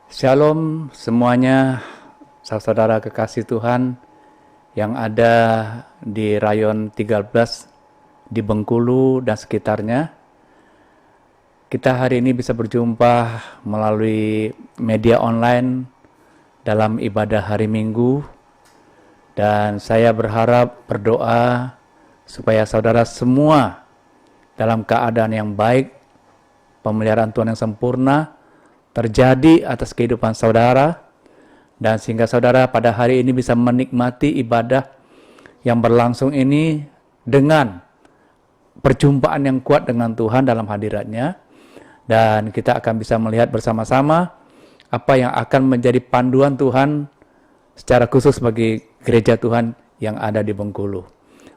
Shalom semuanya, saudara kekasih Tuhan yang ada di Rayon 13 di Bengkulu dan sekitarnya. Kita hari ini bisa berjumpa melalui media online dalam ibadah hari Minggu, dan saya berharap berdoa supaya saudara semua dalam keadaan yang baik, pemeliharaan Tuhan yang sempurna terjadi atas kehidupan saudara, dan sehingga saudara pada hari ini bisa menikmati ibadah yang berlangsung ini dengan perjumpaan yang kuat dengan Tuhan dalam hadiratnya, dan kita akan bisa melihat bersama-sama apa yang akan menjadi panduan Tuhan secara khusus bagi gereja Tuhan yang ada di Bengkulu.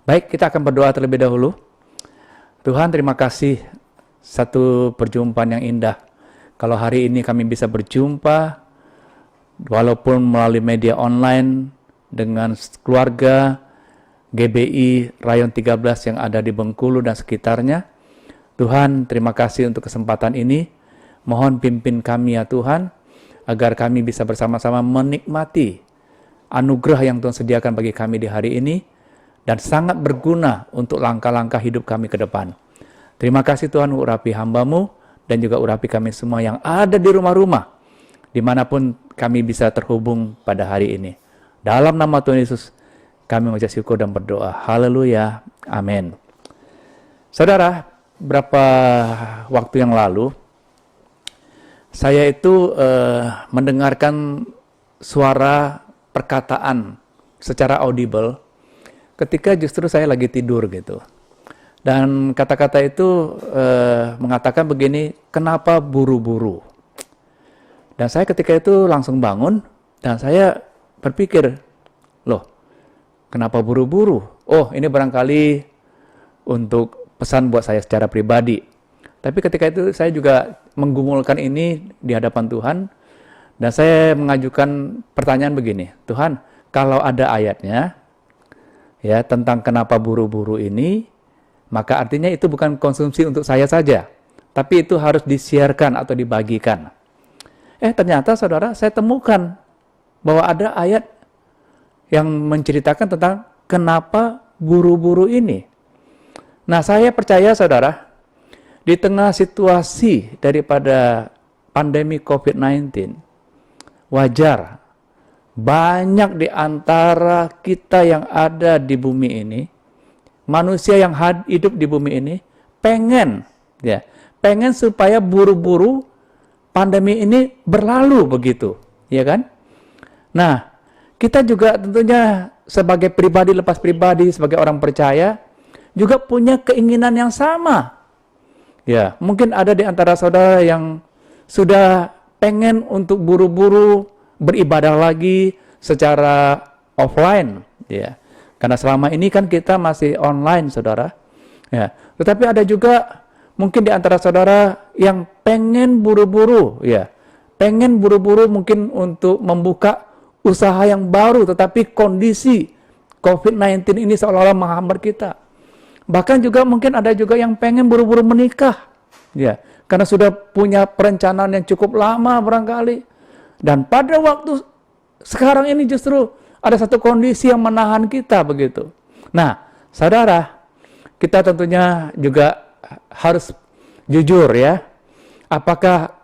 Baik, kita akan berdoa terlebih dahulu. Tuhan, terima kasih satu perjumpaan yang indah. Kalau hari ini kami bisa berjumpa, walaupun melalui media online dengan keluarga GBI Rayon 13 yang ada di Bengkulu dan sekitarnya. Tuhan, terima kasih untuk kesempatan ini. Mohon pimpin kami ya Tuhan, agar kami bisa bersama-sama menikmati anugerah yang Tuhan sediakan bagi kami di hari ini, dan sangat berguna untuk langkah-langkah hidup kami ke depan. Terima kasih Tuhan, urapi hamba-Mu, dan juga urapi kami semua yang ada di rumah-rumah, dimanapun kami bisa terhubung pada hari ini. Dalam nama Tuhan Yesus, kami mengucap syukur dan berdoa. Haleluya. Amin. Saudara, beberapa waktu yang lalu, saya itu mendengarkan suara perkataan secara audible ketika justru saya lagi tidur gitu. Dan kata-kata itu mengatakan begini, kenapa buru-buru? Dan saya ketika itu langsung bangun, dan saya berpikir, loh, kenapa buru-buru? Oh, ini barangkali untuk pesan buat saya secara pribadi. Tapi ketika itu saya juga menggumulkan ini di hadapan Tuhan, dan saya mengajukan pertanyaan begini, Tuhan, kalau ada ayatnya ya tentang kenapa buru-buru ini, maka artinya itu bukan konsumsi untuk saya saja, tapi itu harus disiarkan atau dibagikan. Ternyata saudara, saya temukan bahwa ada ayat yang menceritakan tentang kenapa buru-buru ini. Nah, saya percaya saudara, di tengah situasi daripada pandemi COVID-19, wajar banyak di antara kita yang ada di bumi ini, manusia yang hidup di bumi ini, pengen supaya buru-buru pandemi ini berlalu begitu, ya kan? Nah, kita juga tentunya sebagai pribadi lepas pribadi, sebagai orang percaya, juga punya keinginan yang sama. Ya, mungkin ada di antara saudara yang sudah pengen untuk buru-buru beribadah lagi secara offline, ya. Karena selama ini kan kita masih online, saudara. Ya, tetapi ada juga mungkin di antara saudara yang pengen buru-buru, ya, pengen buru-buru mungkin untuk membuka usaha yang baru, tetapi kondisi COVID-19 ini seolah-olah menghambat kita. Bahkan juga mungkin ada juga yang pengen buru-buru menikah, ya, karena sudah punya perencanaan yang cukup lama barangkali. Dan pada waktu sekarang ini justru ada satu kondisi yang menahan kita begitu. Nah, saudara, kita tentunya juga harus jujur ya. Apakah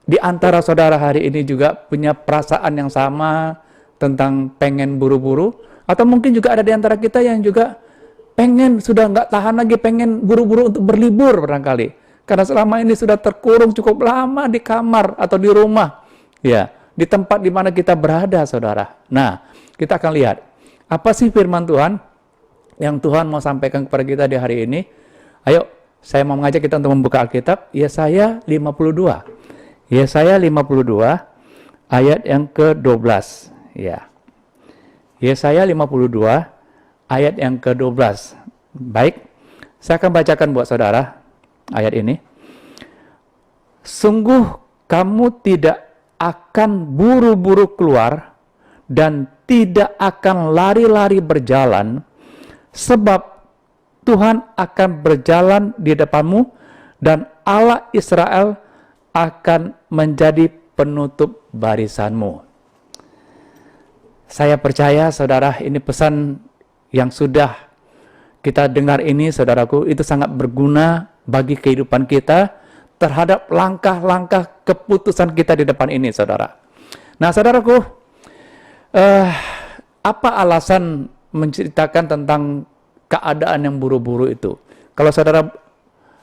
di antara saudara hari ini juga punya perasaan yang sama tentang pengen buru-buru? Atau mungkin juga ada di antara kita yang juga pengen, sudah nggak tahan lagi, pengen buru-buru untuk berlibur barangkali. Karena selama ini sudah terkurung cukup lama di kamar atau di rumah. Ya, di tempat di mana kita berada, saudara. Nah, kita akan lihat apa sih firman Tuhan yang Tuhan mau sampaikan kepada kita di hari ini. Ayo, saya mau mengajak kita untuk membuka Alkitab, Yesaya 52. Yesaya 52 ayat yang ke-12. Ya. Yesaya 52 ayat yang ke-12. Baik, saya akan bacakan buat saudara ayat ini. Sungguh kamu tidak akan buru-buru keluar dan tidak akan lari-lari berjalan, sebab Tuhan akan berjalan di depanmu dan Allah Israel akan menjadi penutup barisanmu. Saya percaya saudara, ini pesan yang sudah kita dengar ini saudaraku, itu sangat berguna bagi kehidupan kita terhadap langkah-langkah keputusan kita di depan ini saudara. Nah saudaraku, apa alasan menceritakan tentang keadaan yang buru-buru itu? Kalau saudara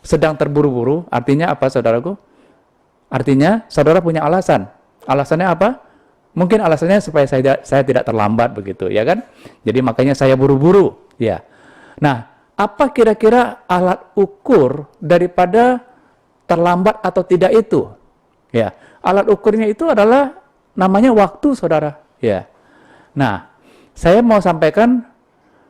sedang terburu-buru, artinya apa saudaraku? Artinya saudara punya alasan. Alasannya apa? Mungkin alasannya supaya saya tidak terlambat begitu, ya kan? Jadi makanya saya buru-buru, ya. Nah, apa kira-kira alat ukur daripada terlambat atau tidak itu? Ya, alat ukurnya itu adalah namanya waktu, saudara. Ya. Nah, saya mau sampaikan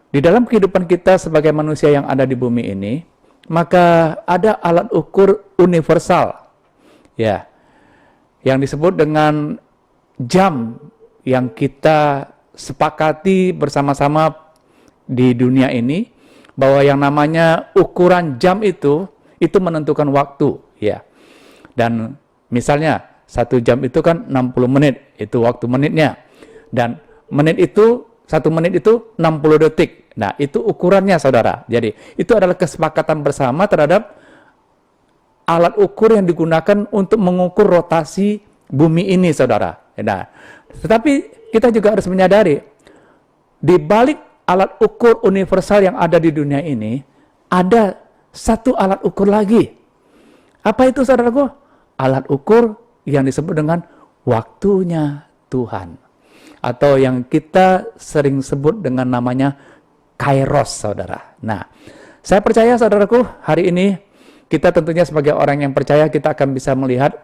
di dalam kehidupan kita sebagai manusia yang ada di bumi ini, maka ada alat ukur universal, ya, yang disebut dengan jam yang kita sepakati bersama-sama di dunia ini, bahwa yang namanya ukuran jam itu menentukan waktu, ya. Dan misalnya 1 jam itu kan 60 menit, itu waktu menitnya. Dan menit itu, 1 menit itu 60 detik. Nah, itu ukurannya saudara. Jadi, itu adalah kesepakatan bersama terhadap alat ukur yang digunakan untuk mengukur rotasi bumi ini saudara. Nah, tetapi kita juga harus menyadari, di balik alat ukur universal yang ada di dunia ini, ada satu alat ukur lagi. Apa itu saudaraku? Alat ukur yang disebut dengan waktunya Tuhan. Atau yang kita sering sebut dengan namanya Kairos, saudara. Nah, saya percaya saudaraku, hari ini kita tentunya sebagai orang yang percaya, kita akan bisa melihat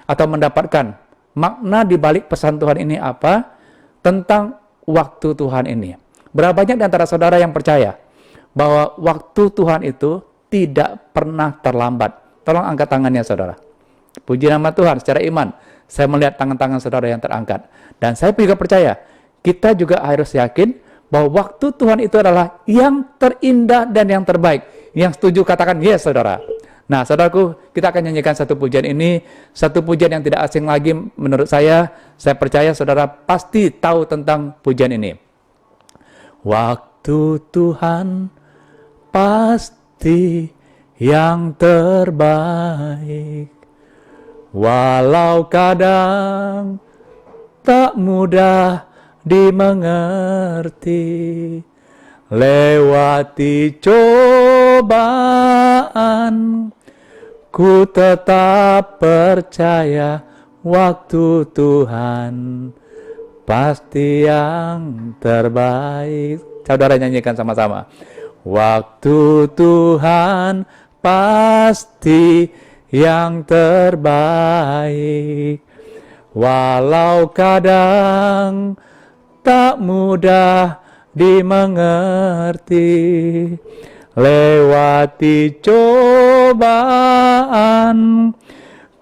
atau mendapatkan makna di balik pesan Tuhan ini apa tentang waktu Tuhan ini. Berapa banyak di antara saudara yang percaya bahwa waktu Tuhan itu tidak pernah terlambat? Tolong angkat tangannya saudara. Puji nama Tuhan, secara iman saya melihat tangan-tangan saudara yang terangkat. Dan saya juga percaya, kita juga harus yakin bahwa waktu Tuhan itu adalah yang terindah dan yang terbaik. Yang setuju katakan yes saudara. Nah saudaraku, kita akan nyanyikan satu pujian ini, satu pujian yang tidak asing lagi menurut saya percaya saudara pasti tahu tentang pujian ini. Waktu Tuhan pasti yang terbaik, walau kadang tak mudah dimengerti, lewati cobaan, ku tetap percaya waktu Tuhan pasti yang terbaik. Saudara nyanyikan sama-sama. Waktu Tuhan pasti yang terbaik, walau kadang tak mudah dimengerti, lewati cobaan,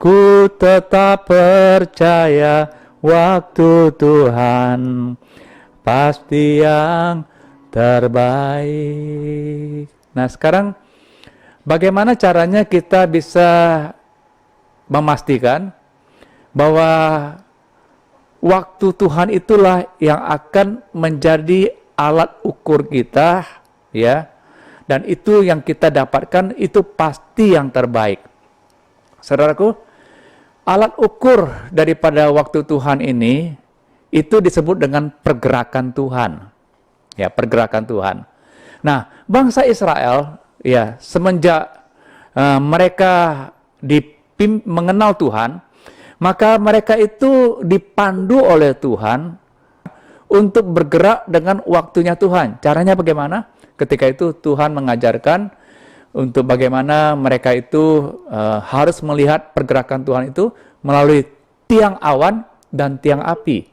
ku tetap percaya waktu Tuhan pasti yang terbaik. Nah sekarang bagaimana caranya kita bisa memastikan bahwa waktu Tuhan itulah yang akan menjadi alat ukur kita, ya. Dan itu yang kita dapatkan itu pasti yang terbaik. Saudaraku, alat ukur daripada waktu Tuhan ini itu disebut dengan pergerakan Tuhan. Ya, pergerakan Tuhan. Nah, bangsa Israel ya semenjak mereka mengenal Tuhan, maka mereka itu dipandu oleh Tuhan untuk bergerak dengan waktunya Tuhan. Caranya bagaimana? Ketika itu Tuhan mengajarkan untuk bagaimana mereka itu harus melihat pergerakan Tuhan itu melalui tiang awan dan tiang api.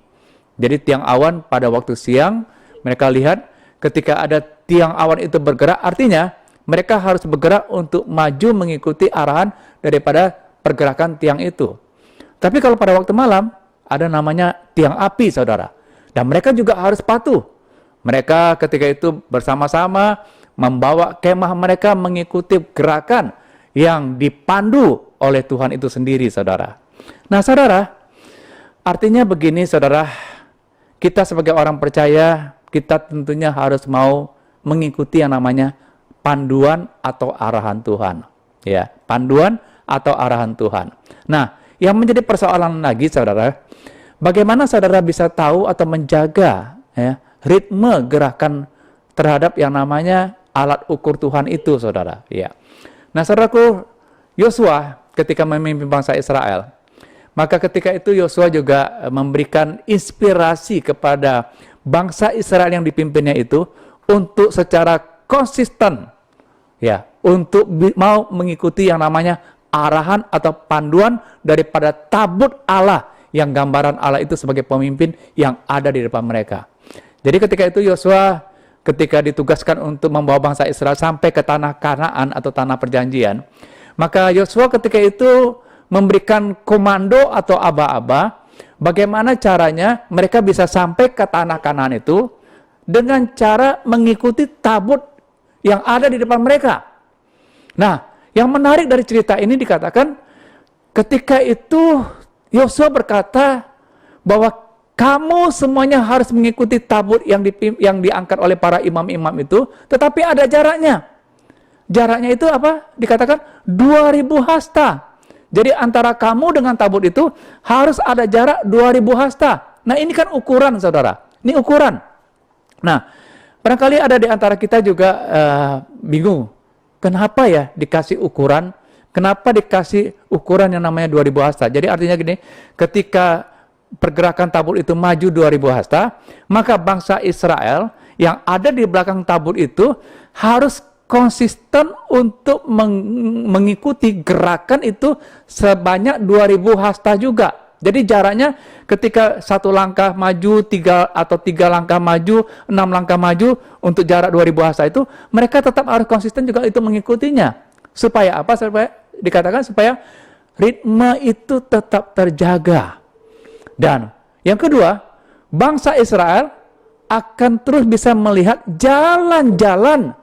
Jadi tiang awan pada waktu siang, mereka lihat ketika ada tiang awan itu bergerak, artinya mereka harus bergerak untuk maju mengikuti arahan daripada pergerakan tiang itu. Tapi kalau pada waktu malam, ada namanya tiang api, saudara. Dan mereka juga harus patuh. Mereka ketika itu bersama-sama membawa kemah mereka mengikuti gerakan yang dipandu oleh Tuhan itu sendiri, saudara. Nah, saudara, Artinya begini saudara, kita sebagai orang percaya, kita tentunya harus mau mengikuti yang namanya panduan atau arahan Tuhan. Ya, panduan atau arahan Tuhan. Nah, yang menjadi persoalan lagi saudara, bagaimana saudara bisa tahu atau menjaga ya, ritme gerakan terhadap yang namanya alat ukur Tuhan itu saudara. Ya. Nah saudaraku, Yosua ketika memimpin bangsa Israel, maka ketika itu Yosua juga memberikan inspirasi kepada bangsa Israel yang dipimpinnya itu untuk secara konsisten ya, untuk mau mengikuti yang namanya arahan atau panduan daripada tabut Allah, yang gambaran Allah itu sebagai pemimpin yang ada di depan mereka. Jadi ketika itu Yosua ketika ditugaskan untuk membawa bangsa Israel sampai ke tanah Kanaan atau tanah perjanjian, maka Yosua ketika itu memberikan komando atau aba-aba bagaimana caranya mereka bisa sampai ke tanah Kanaan itu dengan cara mengikuti tabut yang ada di depan mereka. Nah, yang menarik dari cerita ini dikatakan ketika itu Yosua berkata bahwa kamu semuanya harus mengikuti tabut yang diangkat oleh para imam-imam itu, tetapi ada jaraknya. Jaraknya itu apa? Dikatakan 2000 hasta. Jadi antara kamu dengan tabut itu harus ada jarak 2000 hasta. Nah ini kan ukuran saudara. Ini ukuran. Nah barangkali ada di antara kita juga bingung. Kenapa ya dikasih ukuran? Kenapa dikasih ukuran yang namanya 2000 hasta? Jadi artinya gini, ketika pergerakan tabut itu maju 2000 hasta, maka bangsa Israel yang ada di belakang tabut itu harus konsisten untuk mengikuti gerakan itu sebanyak 2000 hasta juga. Jadi jaraknya ketika satu langkah maju, tiga langkah maju, 6 langkah maju untuk jarak 2000 hasta itu, mereka tetap harus konsisten juga itu mengikutinya. Supaya apa? Supaya dikatakan supaya ritme itu tetap terjaga. Dan yang kedua, bangsa Israel akan terus bisa melihat jalan-jalan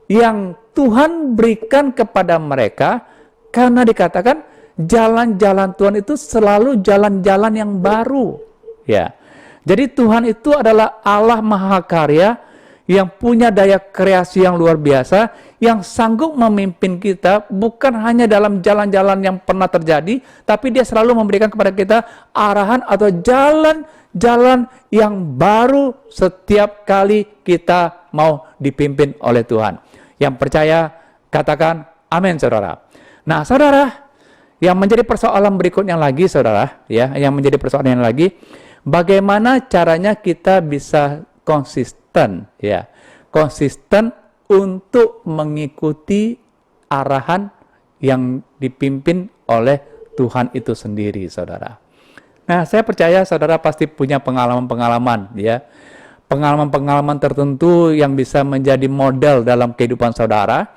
yang Tuhan berikan kepada mereka, karena dikatakan jalan-jalan Tuhan itu selalu jalan-jalan yang baru. Ya. Jadi Tuhan itu adalah Allah Mahakarya yang punya daya kreasi yang luar biasa, yang sanggup memimpin kita bukan hanya dalam jalan-jalan yang pernah terjadi, tapi dia selalu memberikan kepada kita arahan atau jalan-jalan yang baru setiap kali kita mau dipimpin oleh Tuhan. Yang percaya katakan amin saudara. Nah saudara, yang menjadi persoalan berikutnya lagi saudara, ya, yang menjadi persoalan yang lagi, bagaimana caranya kita bisa konsisten, ya, konsisten untuk mengikuti arahan yang dipimpin oleh Tuhan itu sendiri, saudara. Nah, saya percaya saudara pasti punya pengalaman-pengalaman, ya, pengalaman-pengalaman tertentu yang bisa menjadi model dalam kehidupan saudara.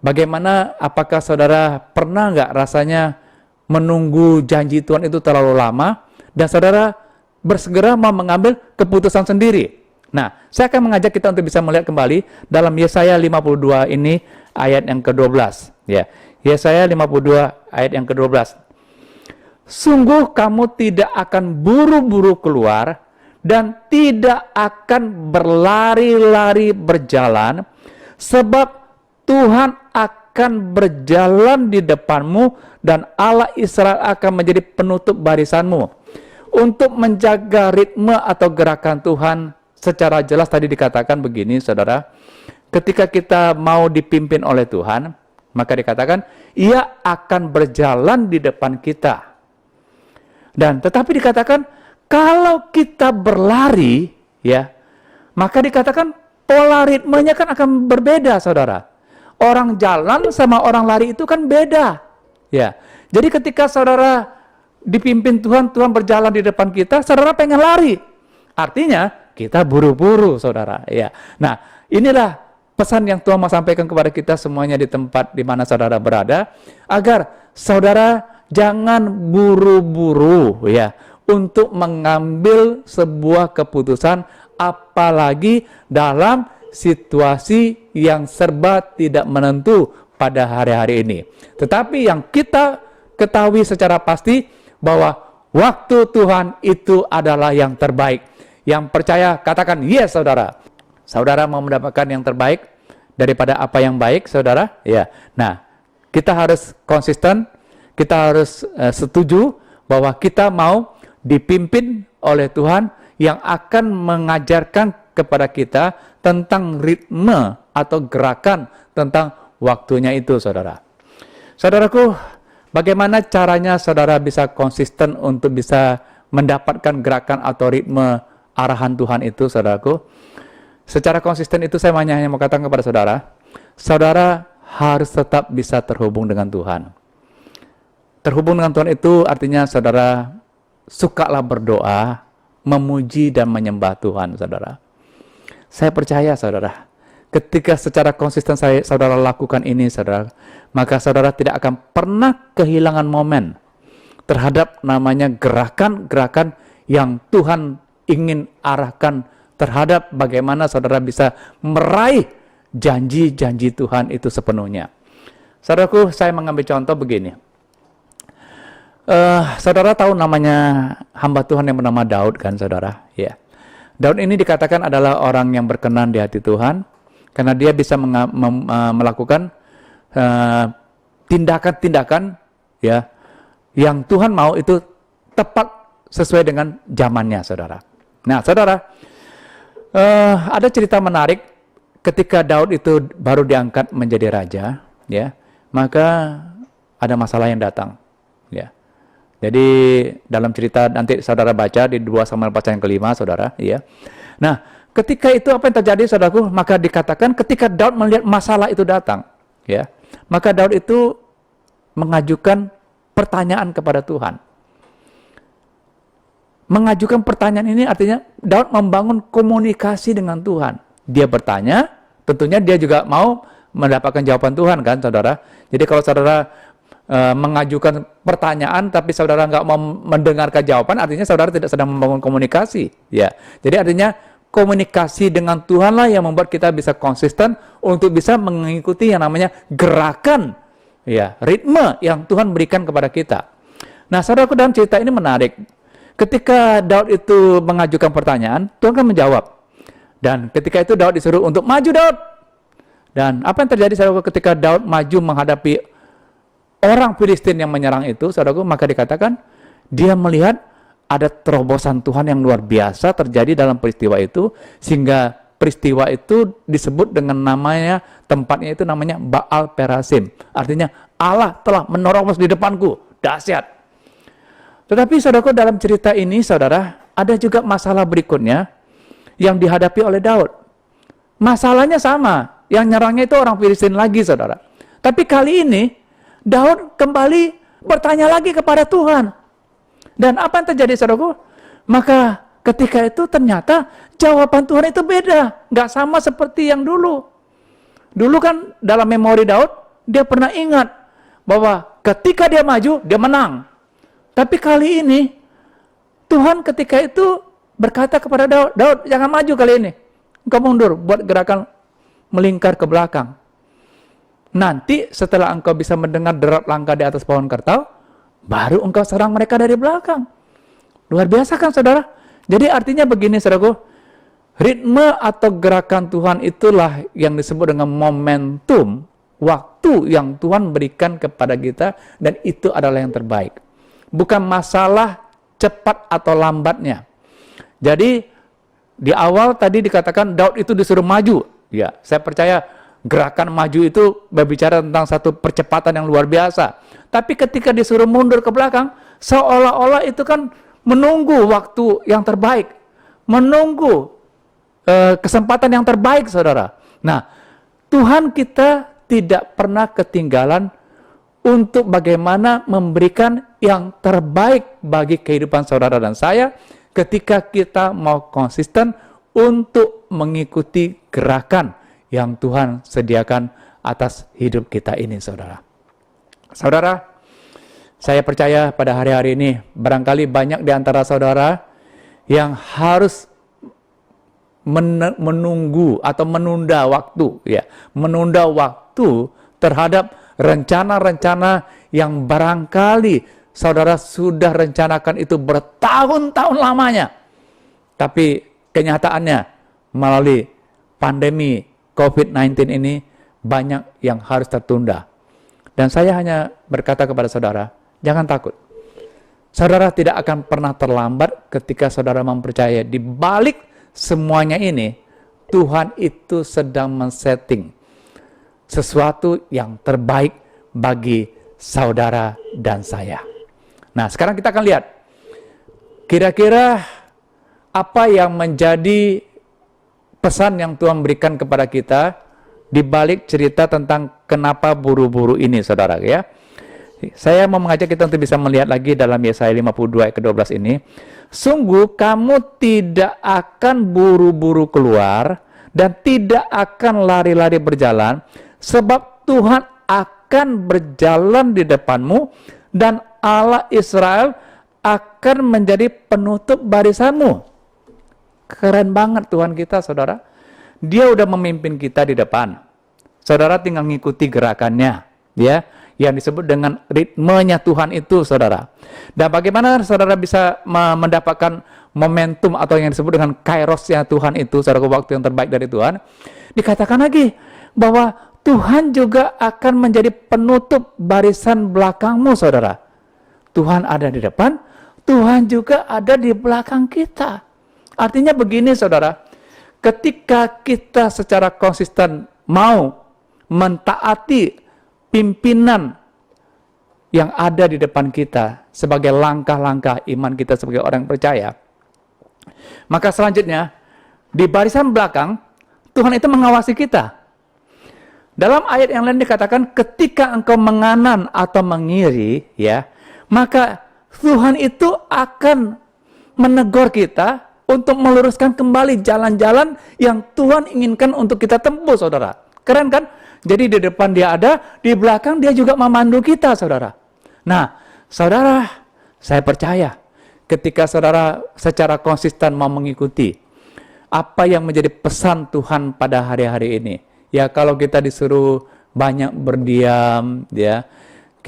Bagaimana, apakah saudara pernah nggak rasanya menunggu janji Tuhan itu terlalu lama dan saudara bersegera mau mengambil keputusan sendiri? Nah, saya akan mengajak kita untuk bisa melihat kembali dalam Yesaya 52 ini ayat yang ke-12. Ya, Yesaya 52 ayat yang ke-12. Sungguh kamu tidak akan buru-buru keluar dan tidak akan berlari-lari berjalan, sebab Tuhan akan berjalan di depanmu dan Allah Israel akan menjadi penutup barisanmu. Untuk menjaga ritme atau gerakan Tuhan, secara jelas tadi dikatakan begini saudara, ketika kita mau dipimpin oleh Tuhan, maka dikatakan ia akan berjalan di depan kita. Dan tetapi dikatakan kalau kita berlari, ya, maka dikatakan pola ritmenya kan akan berbeda saudara. Orang jalan sama orang lari itu kan beda, ya. Jadi ketika saudara dipimpin Tuhan, Tuhan berjalan di depan kita, saudara pengen lari, artinya kita buru-buru saudara, ya. Nah, inilah pesan yang Tuhan mau sampaikan kepada kita semuanya di tempat di mana saudara berada, agar saudara jangan buru-buru, ya, untuk mengambil sebuah keputusan, apalagi dalam situasi yang serba tidak menentu pada hari-hari ini. Tetapi yang kita ketahui secara pasti bahwa Waktu Tuhan itu adalah yang terbaik. Yang percaya katakan yes, saudara. Saudara mau mendapatkan yang terbaik daripada apa yang baik, saudara? Ya. Nah, kita harus konsisten, kita harus setuju bahwa kita mau dipimpin oleh Tuhan yang akan mengajarkan kepada kita tentang ritme atau gerakan tentang waktunya itu, saudara. Saudaraku, bagaimana caranya saudara bisa konsisten untuk bisa mendapatkan gerakan atau ritme arahan Tuhan itu, saudaraku? Secara konsisten itu saya hanya mau katakan kepada saudara, saudara harus tetap bisa terhubung dengan Tuhan. Terhubung dengan Tuhan itu artinya saudara sukalah berdoa, memuji dan menyembah Tuhan, saudara. Saya percaya, saudara, ketika secara konsisten saudara lakukan ini, saudara, maka saudara tidak akan pernah kehilangan momen terhadap namanya gerakan-gerakan yang Tuhan ingin arahkan terhadap bagaimana saudara bisa meraih janji-janji Tuhan itu sepenuhnya. Saudaraku, saya mengambil contoh begini. Saudara tahu namanya hamba Tuhan yang bernama Daud kan, saudara? Ya. Daud ini dikatakan adalah orang yang berkenan di hati Tuhan karena dia bisa melakukan tindakan-tindakan ya yang Tuhan mau itu tepat sesuai dengan zamannya, saudara. Nah, saudara, ada cerita menarik ketika Daud itu baru diangkat menjadi raja, ya, maka ada masalah yang datang, ya. Jadi dalam cerita nanti saudara baca di 2 Samuel pasal yang ke-5, saudara, ya. Nah, ketika itu apa yang terjadi, saudaraku? Maka dikatakan ketika Daud melihat masalah itu datang, ya, maka Daud itu mengajukan pertanyaan kepada Tuhan. Mengajukan pertanyaan ini artinya Daud membangun komunikasi dengan Tuhan. Dia bertanya, tentunya dia juga mau mendapatkan jawaban Tuhan kan, saudara. Jadi kalau saudara mengajukan pertanyaan tapi saudara nggak mau mendengarkan jawaban, artinya saudara tidak sedang membangun komunikasi, ya. Jadi artinya komunikasi dengan Tuhan lah yang membuat kita bisa konsisten untuk bisa mengikuti yang namanya gerakan, ya, ritme yang Tuhan berikan kepada kita. Nah, saudaraku, dalam cerita ini menarik. Ketika Daud itu mengajukan pertanyaan, Tuhan kan menjawab. Dan ketika itu Daud disuruh untuk maju, Daud. Dan apa yang terjadi, saudaraku, ketika Daud maju menghadapi orang Filistin yang menyerang itu, saudaraku, maka dikatakan dia melihat ada terobosan Tuhan yang luar biasa terjadi dalam peristiwa itu, sehingga peristiwa itu disebut dengan namanya, tempatnya itu namanya Baal Perasim. Artinya Allah telah menerobos di depanku, dahsyat. Tetapi saudaraku, dalam cerita ini, saudara, ada juga masalah berikutnya yang dihadapi oleh Daud. Masalahnya sama, yang nyerangnya itu orang Filistin lagi, saudara. Tapi kali ini Daud kembali bertanya lagi kepada Tuhan. Dan apa yang terjadi, saudaraku? Maka ketika itu ternyata jawaban Tuhan itu beda. Nggak sama seperti yang dulu. Dulu kan dalam memori Daud, dia pernah ingat bahwa ketika dia maju, dia menang. Tapi kali ini, Tuhan ketika itu berkata kepada Daud, Daud jangan maju kali ini. Engkau mundur, buat gerakan melingkar ke belakang. Nanti setelah engkau bisa mendengar derat langkah di atas pohon kertau, baru engkau serang mereka dari belakang. Luar biasa kan, saudara? Jadi artinya begini, saudaraku, ritme atau gerakan Tuhan itulah yang disebut dengan momentum, waktu yang Tuhan berikan kepada kita, dan itu adalah yang terbaik. Bukan masalah cepat atau lambatnya. Jadi di awal tadi dikatakan Daud itu disuruh maju. Ya, saya percaya gerakan maju itu berbicara tentang satu percepatan yang luar biasa. Tapi ketika disuruh mundur ke belakang, seolah-olah itu kan menunggu waktu yang terbaik, menunggu kesempatan yang terbaik, saudara. Nah, Tuhan kita tidak pernah ketinggalan untuk bagaimana memberikan yang terbaik bagi kehidupan saudara dan saya ketika kita mau konsisten untuk mengikuti gerakan yang Tuhan sediakan atas hidup kita ini, saudara. Saudara, saya percaya pada hari-hari ini barangkali banyak di antara saudara yang harus menunggu atau menunda waktu, ya, menunda waktu terhadap rencana-rencana yang barangkali saudara sudah rencanakan itu bertahun-tahun lamanya. Tapi kenyataannya melalui pandemi COVID-19 ini banyak yang harus tertunda. Dan saya hanya berkata kepada saudara, jangan takut. Saudara tidak akan pernah terlambat ketika saudara mempercayai di balik semuanya ini, Tuhan itu sedang men-setting sesuatu yang terbaik bagi saudara dan saya. Nah, sekarang kita akan lihat kira-kira apa yang menjadi pesan yang Tuhan berikan kepada kita di balik cerita tentang kenapa buru-buru ini, saudara, ya. Saya mau mengajak kita untuk bisa melihat lagi dalam Yesaya 52 ayat ke-12 ini. Sungguh kamu tidak akan buru-buru keluar dan tidak akan lari-lari berjalan, sebab Tuhan akan berjalan di depanmu dan Allah Israel akan menjadi penutup barisanmu. Keren banget Tuhan kita, saudara. Dia udah memimpin kita di depan. Saudara tinggal ngikuti gerakannya, ya, yang disebut dengan ritmenya Tuhan itu, saudara. Dan bagaimana saudara bisa mendapatkan momentum atau yang disebut dengan kairosnya Tuhan itu, saudara, waktu yang terbaik dari Tuhan. Dikatakan lagi bahwa Tuhan juga akan menjadi penutup barisan belakangmu, saudara. Tuhan ada di depan, Tuhan juga ada di belakang kita. Artinya begini, saudara, ketika kita secara konsisten mau mentaati pimpinan yang ada di depan kita sebagai langkah-langkah iman kita sebagai orang percaya, maka selanjutnya di barisan belakang Tuhan itu mengawasi kita. Dalam ayat yang lain dikatakan ketika engkau menganan atau mengiri, ya, maka Tuhan itu akan menegur kita untuk meluruskan kembali jalan-jalan yang Tuhan inginkan untuk kita tempuh, saudara. Keren kan? Jadi di depan dia ada, di belakang dia juga memandu kita, saudara. Nah, saudara, saya percaya ketika saudara secara konsisten mau mengikuti apa yang menjadi pesan Tuhan pada hari-hari ini. Ya, kalau kita disuruh banyak berdiam, ya,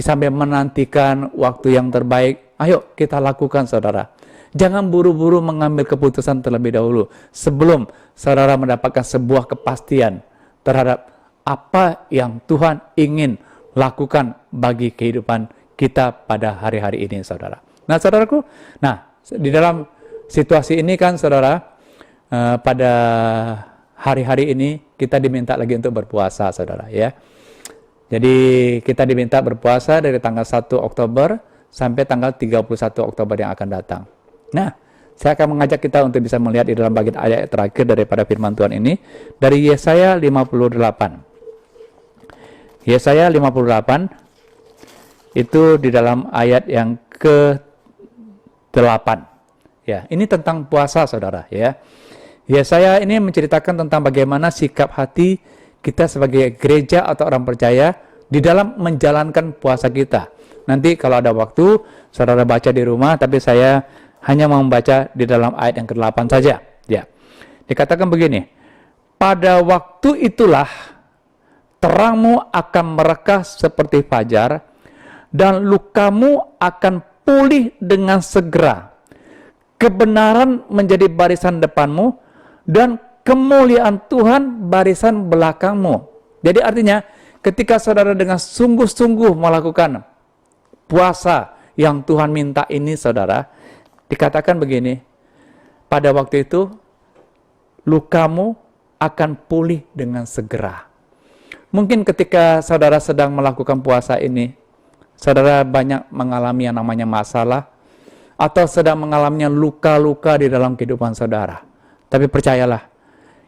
sambil menantikan waktu yang terbaik, ayo kita lakukan, saudara. Jangan buru-buru mengambil keputusan terlebih dahulu sebelum saudara mendapatkan sebuah kepastian terhadap apa yang Tuhan ingin lakukan bagi kehidupan kita pada hari-hari ini, saudara. Nah, saudaraku, di dalam situasi ini kan, saudara, pada hari-hari ini kita diminta lagi untuk berpuasa, saudara, ya. Jadi kita diminta berpuasa dari tanggal 1 Oktober sampai tanggal 31 Oktober yang akan datang. Nah, saya akan mengajak kita untuk bisa melihat di dalam bagian ayat terakhir daripada firman Tuhan ini dari Yesaya 58. Yesaya 58 itu di dalam ayat yang ke-8. Ya, ini tentang puasa, saudara, ya. Yesaya ini menceritakan tentang bagaimana sikap hati kita sebagai gereja atau orang percaya di dalam menjalankan puasa kita. Nanti kalau ada waktu, saudara baca di rumah, tapi saya hanya mau membaca di dalam ayat yang ke-8 saja. Ya. Dikatakan begini, pada waktu itulah terangmu akan merekah seperti fajar, dan lukamu akan pulih dengan segera. Kebenaran menjadi barisan depanmu, dan kemuliaan Tuhan barisan belakangmu. Jadi artinya, ketika saudara dengan sungguh-sungguh melakukan puasa yang Tuhan minta ini, saudara, dikatakan begini, pada waktu itu, lukamu akan pulih dengan segera. Mungkin ketika saudara sedang melakukan puasa ini, saudara banyak mengalami yang namanya masalah, atau sedang mengalaminya luka-luka di dalam kehidupan saudara. Tapi percayalah,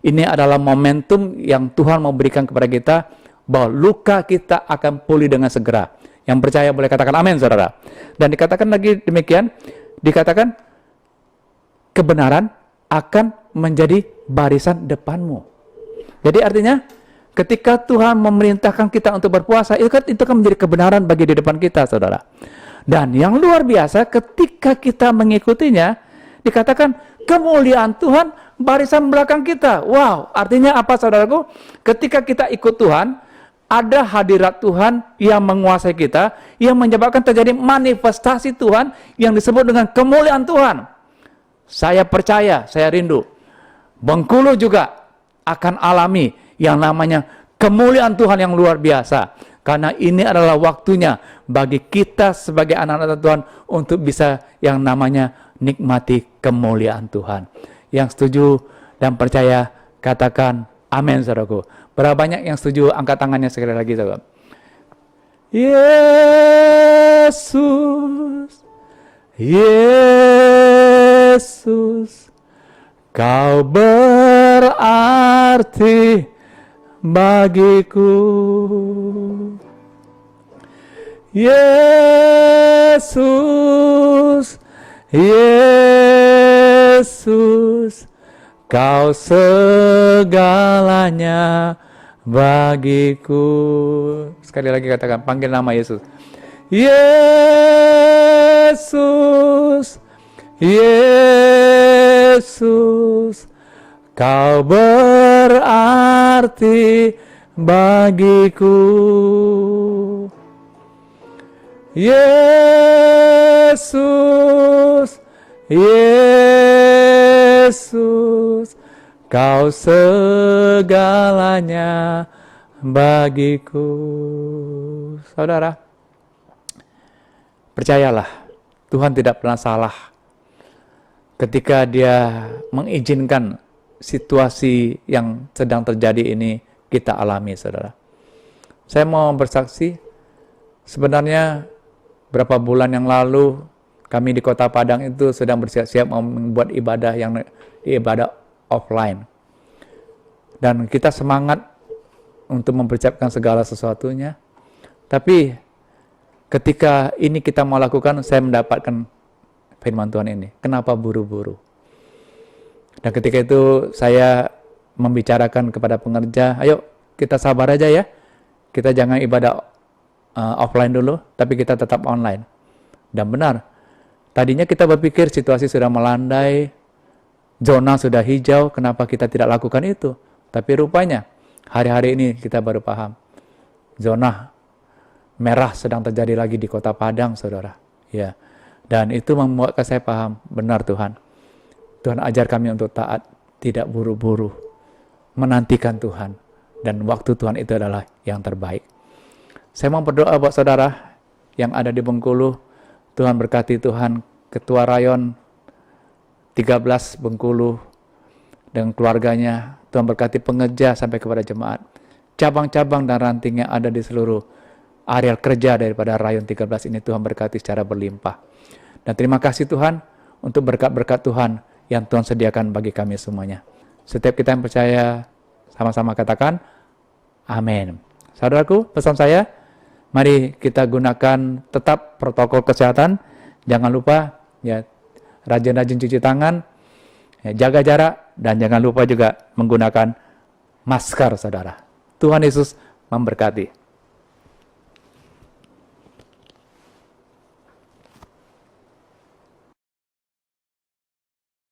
ini adalah momentum yang Tuhan mau berikan kepada kita, bahwa luka kita akan pulih dengan segera. Yang percaya boleh katakan amin, saudara. Dan dikatakan lagi demikian, dikatakan kebenaran akan menjadi barisan depanmu. Jadi artinya, ketika Tuhan memerintahkan kita untuk berpuasa, itu kan menjadi kebenaran bagi di depan kita, saudara. Dan yang luar biasa, ketika kita mengikutinya, dikatakan kemuliaan Tuhan barisan belakang kita. Wow, artinya apa, saudaraku? Ketika kita ikut Tuhan, ada hadirat Tuhan yang menguasai kita, yang menyebabkan terjadi manifestasi Tuhan yang disebut dengan kemuliaan Tuhan. Saya percaya, saya rindu, Bengkulu juga akan alami yang namanya kemuliaan Tuhan yang luar biasa. Karena ini adalah waktunya bagi kita sebagai anak-anak Tuhan untuk bisa yang namanya nikmati kemuliaan Tuhan. Yang setuju dan percaya, katakan amin, saudaraku. Berapa banyak yang setuju? Angkat tangannya sekali lagi, saudara. Yesus, Yesus, Kau berarti bagiku. Yesus, Yesus, Kau segalanya bagiku. Sekali lagi katakan, panggil nama Yesus. Yesus, Yesus, Kau berarti bagiku. Yesus, Yesus, Kau segalanya bagiku. Saudara, percayalah, Tuhan tidak pernah salah ketika Dia mengizinkan situasi yang sedang terjadi ini kita alami, saudara. Saya mau bersaksi, sebenarnya berapa bulan yang lalu kami di Kota Padang itu sedang bersiap-siap membuat ibadah offline. Dan kita semangat untuk mempersiapkan segala sesuatunya. Tapi ketika ini kita mau lakukan, saya mendapatkan firman Tuhan ini. Kenapa buru-buru? Dan ketika itu saya membicarakan kepada pengerja, ayo kita sabar aja ya. Kita jangan ibadah offline dulu, tapi kita tetap online. Dan benar, tadinya kita berpikir situasi sudah melandai, zona sudah hijau, kenapa kita tidak lakukan itu? Tapi rupanya, hari-hari ini kita baru paham, zona merah sedang terjadi lagi di Kota Padang, saudara. Ya, dan itu membuat saya paham, benar Tuhan. Tuhan ajar kami untuk taat, tidak buru-buru, menantikan Tuhan. Dan waktu Tuhan itu adalah yang terbaik. Saya mau berdoa buat saudara yang ada di Bengkulu. Tuhan berkati Tuhan, Ketua Rayon 13 Bengkulu dengan keluarganya. Tuhan berkati pengerja sampai kepada jemaat. Cabang-cabang dan ranting yang ada di seluruh area kerja daripada Rayon 13 ini Tuhan berkati secara berlimpah. Dan terima kasih Tuhan untuk berkat-berkat Tuhan yang Tuhan sediakan bagi kami semuanya. Setiap kita yang percaya, sama-sama katakan, amin. Saudaraku, pesan saya, mari kita gunakan tetap protokol kesehatan. Jangan lupa, ya, rajin-rajin cuci tangan, ya, jaga jarak, dan jangan lupa juga menggunakan masker, saudara. Tuhan Yesus memberkati.